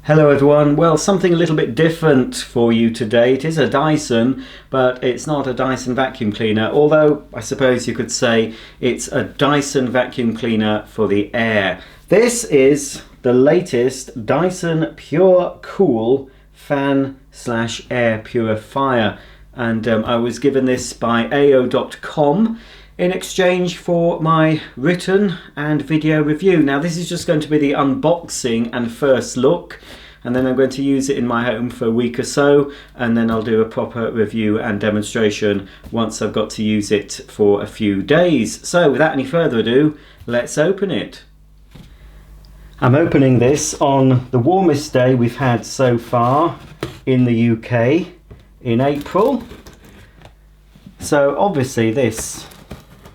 Hello everyone, well something a little bit different for you today. It is a Dyson, but it's not a Dyson vacuum cleaner, although I suppose you could say it's a Dyson vacuum cleaner for the air. This is the latest Dyson Pure Cool fan/air purifier, and I was given this by AO.com in exchange for my written and video review. Now this is just going to be the unboxing and first look, and then I'm going to use it in my home for a week or so, and then I'll do a proper review and demonstration once I've got to use it for a few days. So without any further ado, let's open it. I'm opening this on the warmest day we've had so far in the UK in April. So obviously this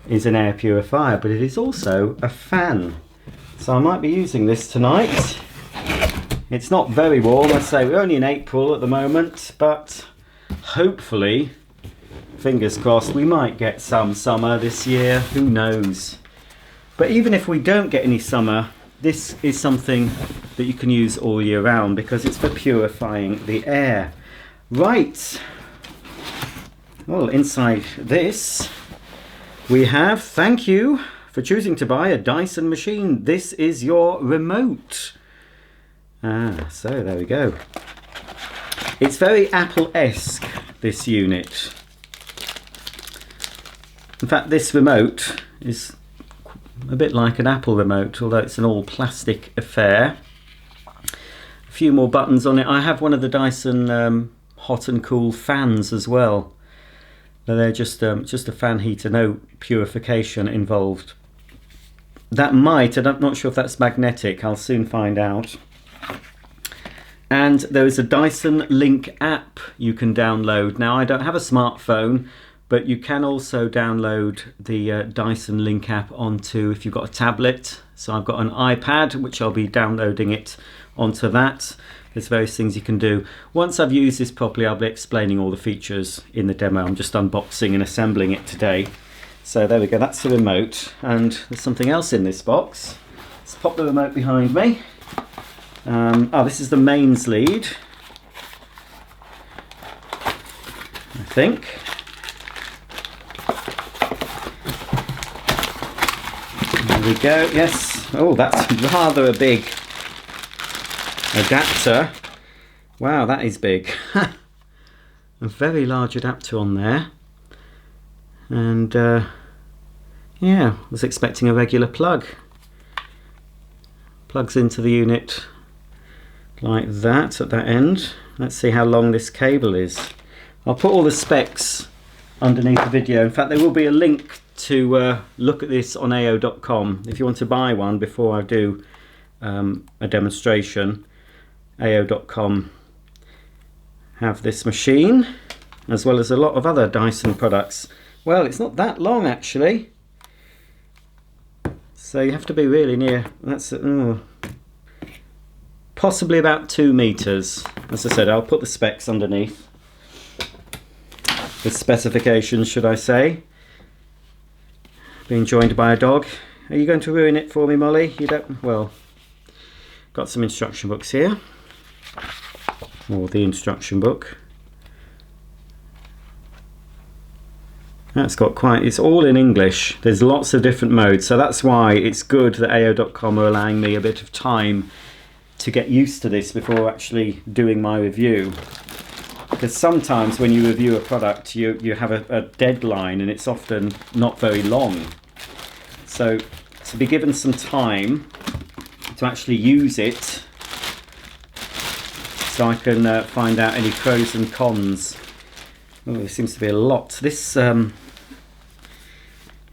is an air purifier, but it is also a fan. So I might be using this tonight. It's not very warm, I'd say we're only in April at the moment, but hopefully, fingers crossed, we might get some summer this year, who knows. But even if we don't get any summer, this is something that you can use all year round because it's for purifying the air. Right, well, inside this we have, thank you for choosing to buy a Dyson machine. This is your remote. So there we go. It's very Apple-esque, this unit. In fact, this remote is a bit like an Apple remote, although it's an all plastic affair. A few more buttons on it. I have one of the Dyson hot and cool fans as well. They're just a fan heater, no purification involved. That might, and I'm not sure if that's magnetic, I'll soon find out. And there is a Dyson Link app you can download. Now I don't have a smartphone, but you can also download the Dyson Link app onto, if you've got a tablet. So I've got an iPad, which I'll be downloading it onto that. There's various things you can do. Once I've used this properly, I'll be explaining all the features in the demo. I'm just unboxing and assembling it today. So there we go, that's the remote. And there's something else in this box. Let's pop the remote behind me. This is the mains lead, I think. There we go, yes. Oh, that's rather a big adapter. Wow, that is big. A very large adapter on there. And yeah, I was expecting a regular plug. Plugs into the unit like that at that end. Let's see how long this cable is. I'll put all the specs underneath the video. In fact, there will be a link to look at this on AO.com if you want to buy one before I do a demonstration. AO.com have this machine as well as a lot of other Dyson products. Well, it's not that long actually, so you have to be really near. That's possibly about 2 meters. As I said, I'll put the specs underneath, the specifications should I say. Being joined by a dog. Are you going to ruin it for me, Molly? You don't? Well, got some instruction books here, or the instruction book. That's got quite, it's all in English. There's lots of different modes, so that's why it's good that AO.com are allowing me a bit of time to get used to this before actually doing my review. Because sometimes when you review a product, you have a deadline and it's often not very long. So to be given some time to actually use it, so I can find out any pros and cons. Oh, there seems to be a lot. This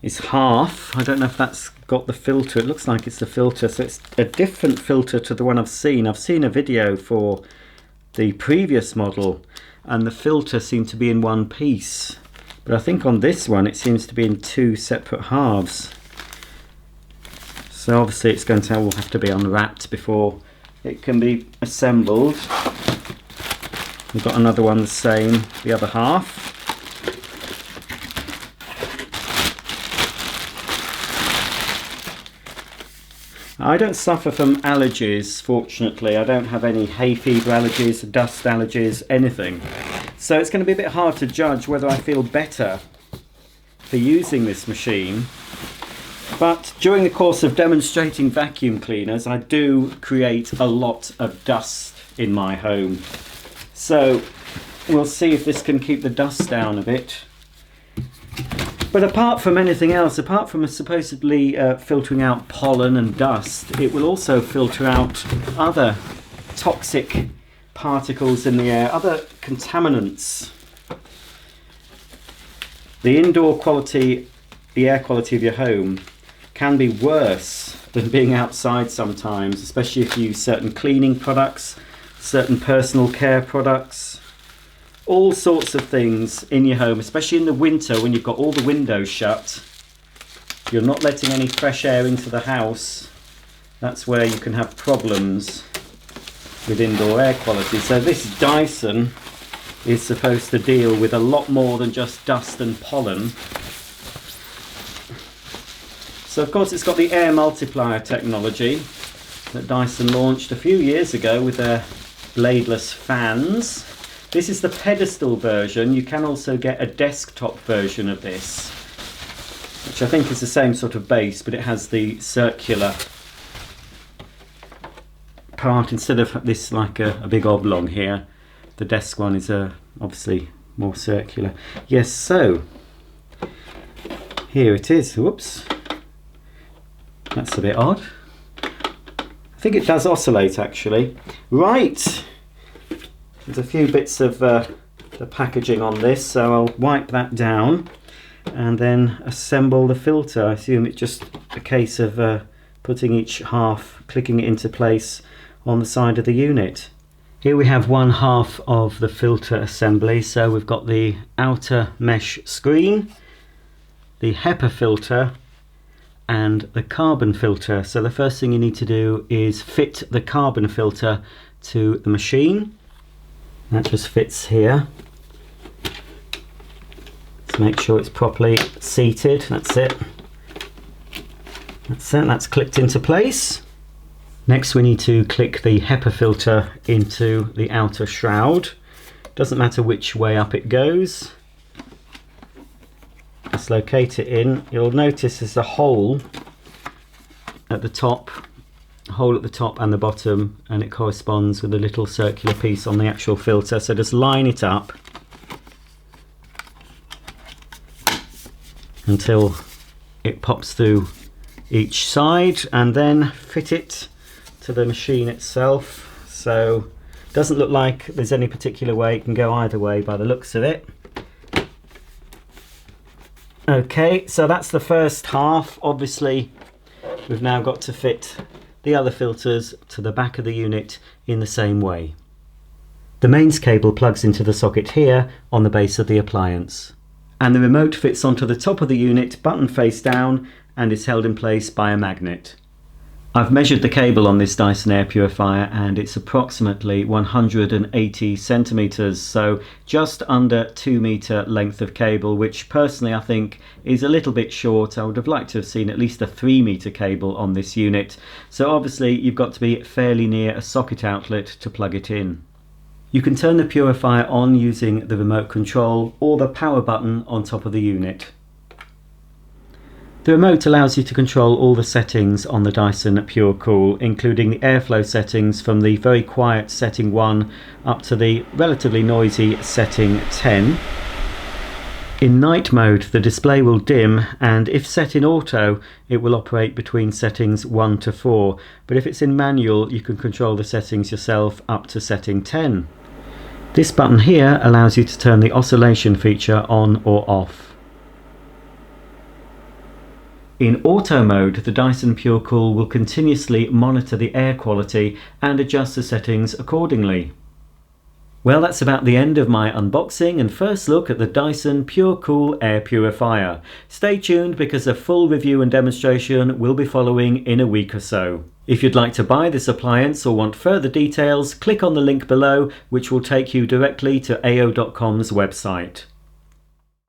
is half. I don't know if that's got the filter. It looks like it's the filter, so it's a different filter to the one I've seen. I've seen a video for the previous model and the filter seemed to be in one piece, but I think on this one it seems to be in 2 separate halves. So obviously it's going to all have to be unwrapped before it can be assembled. We've got another one the same, the other half. I don't suffer from allergies, fortunately. I don't have any hay fever allergies, dust allergies, anything. So it's going to be a bit hard to judge whether I feel better for using this machine. But during the course of demonstrating vacuum cleaners, I do create a lot of dust in my home. So we'll see if this can keep the dust down a bit. But apart from anything else, apart from supposedly filtering out pollen and dust, it will also filter out other toxic particles in the air, other contaminants. The indoor quality, the air quality of your home can be worse than being outside sometimes, especially if you use certain cleaning products, certain personal care products, all sorts of things in your home, especially in the winter when you've got all the windows shut. You're not letting any fresh air into the house. That's where you can have problems with indoor air quality. So this Dyson is supposed to deal with a lot more than just dust and pollen. So of course it's got the Air Multiplier Technology that Dyson launched a few years ago with their bladeless fans. This is the pedestal version. You can also get a desktop version of this, which I think is the same sort of base, but it has the circular part instead of this like a big oblong here. The desk one is obviously more circular. Yes, so here it is. Whoops. That's a bit odd. I think it does oscillate actually. Right. There's a few bits of the packaging on this, so I'll wipe that down and then assemble the filter. I assume it's just a case of putting each half, clicking it into place on the side of the unit. Here we have one half of the filter assembly. So we've got the outer mesh screen, the HEPA filter and the carbon filter. So the first thing you need to do is fit the carbon filter to the machine. That just fits here. Let's make sure it's properly seated. That's it. That's it. That's clicked into place. Next we need to click the HEPA filter into the outer shroud. Doesn't matter which way up it goes. Just locate it in. You'll notice there's a hole at the top, and the bottom, and it corresponds with a little circular piece on the actual filter. So just line it up until it pops through each side, and then fit it to the machine itself. So it doesn't look like there's any particular way. It can go either way by the looks of it. Okay, so that's the first half. Obviously we've now got to fit the other filters to the back of the unit in the same way. The mains cable plugs into the socket here on the base of the appliance, and the remote fits onto the top of the unit, button face down, and is held in place by a magnet. I've measured the cable on this Dyson air purifier and it's approximately 180 centimeters, so just under 2 meter length of cable, which personally I think is a little bit short. I would have liked to have seen at least a 3 meter cable on this unit. So obviously you've got to be fairly near a socket outlet to plug it in. You can turn the purifier on using the remote control or the power button on top of the unit. The remote allows you to control all the settings on the Dyson Pure Cool, including the airflow settings from the very quiet setting 1 up to the relatively noisy setting 10. In night mode, the display will dim, and if set in auto, it will operate between settings 1 to 4, but if it's in manual, you can control the settings yourself up to setting 10. This button here allows you to turn the oscillation feature on or off. In auto mode, the Dyson Pure Cool will continuously monitor the air quality and adjust the settings accordingly. Well, that's about the end of my unboxing and first look at the Dyson Pure Cool air purifier. Stay tuned because a full review and demonstration will be following in a week or so. If you'd like to buy this appliance or want further details, click on the link below, which will take you directly to AO.com's website.